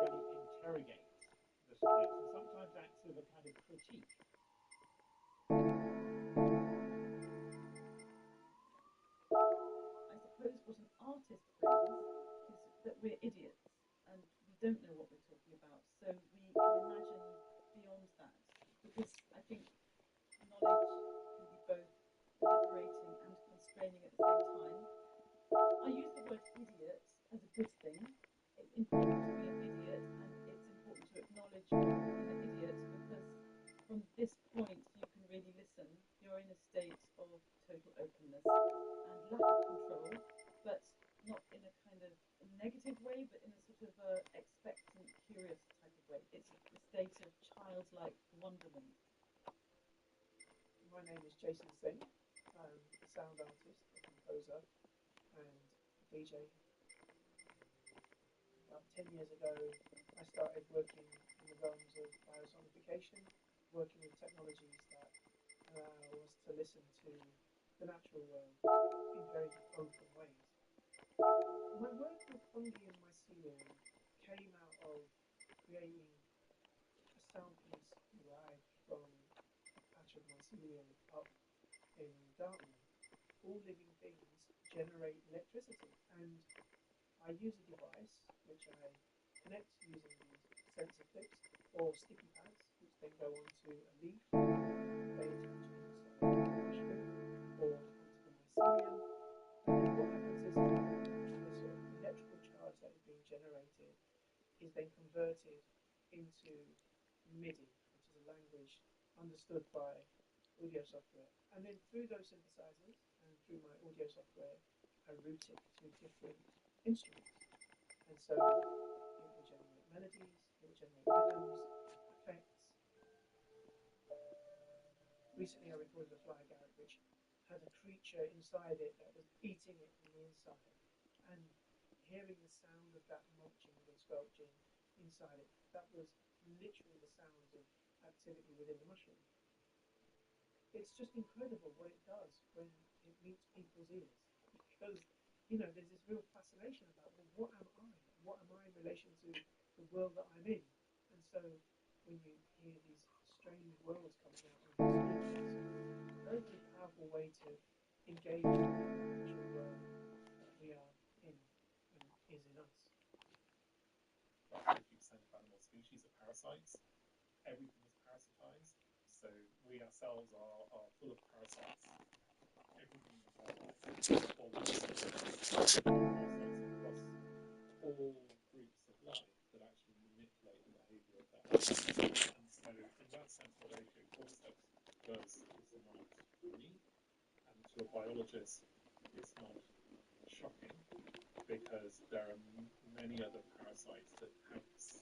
really interrogate the science and sometimes act as a kind of critique. I suppose what an artist brings is that we're idiots and we don't know what we're talking about. So we can imagine beyond that because I think knowledge can be both liberating and constraining at the same time. I use the word idiot as a good thing. It's important to be an idiot and it's important to acknowledge being an idiot because from this point you can really listen. You're in a state of total openness and lack of control, but not in a kind of negative way, but in a sort of expectant, curious type of way. It's a state of childlike wonderment. My name is Jason Singh. I'm a sound artist, a composer, and a DJ. About 10 years ago, I started working in the realms of biosonification, working with technologies that allow us to listen to the natural world in very open ways. My work with fungi and mycelium came out of creating a sound piece derived from a patch of mycelium up in Dartmoor. All living things generate electricity, and I use a device which I connect using these sensor clips or sticky pads, which then go onto a leaf. They attach inside the mushroom or onto the mycelium. And then what happens is the sort of electrical charge that is being generated is then converted into MIDI, which is a language understood by audio software. And then through those synthesizers and through my audio software, I route it to different instruments. And so it will generate melodies, it will generate rhythms, effects. Recently I recorded a fly garret which had a creature inside it that was eating it from the inside. And hearing the sound of that mulching and squelching inside it, that was literally the sounds of activity within the mushroom. It's just incredible what it does when it meets people's ears. Because, there's this real fascination about, well, what am I? What am I in relation to the world that I'm in? And so when you hear these strange worlds coming out when you speak, it's a very, very powerful way to engage with the natural world that we are in and is in us. About 50% of animal species are parasites. Everything is parasitized. So we ourselves are full of parasites. Everything is parasites. All parasites across all groups of life that actually manipulate the behaviour of their host. And so in that sense, what cordyceps does is not unique. And to a biologist, it's not shocking because there are many other parasites that have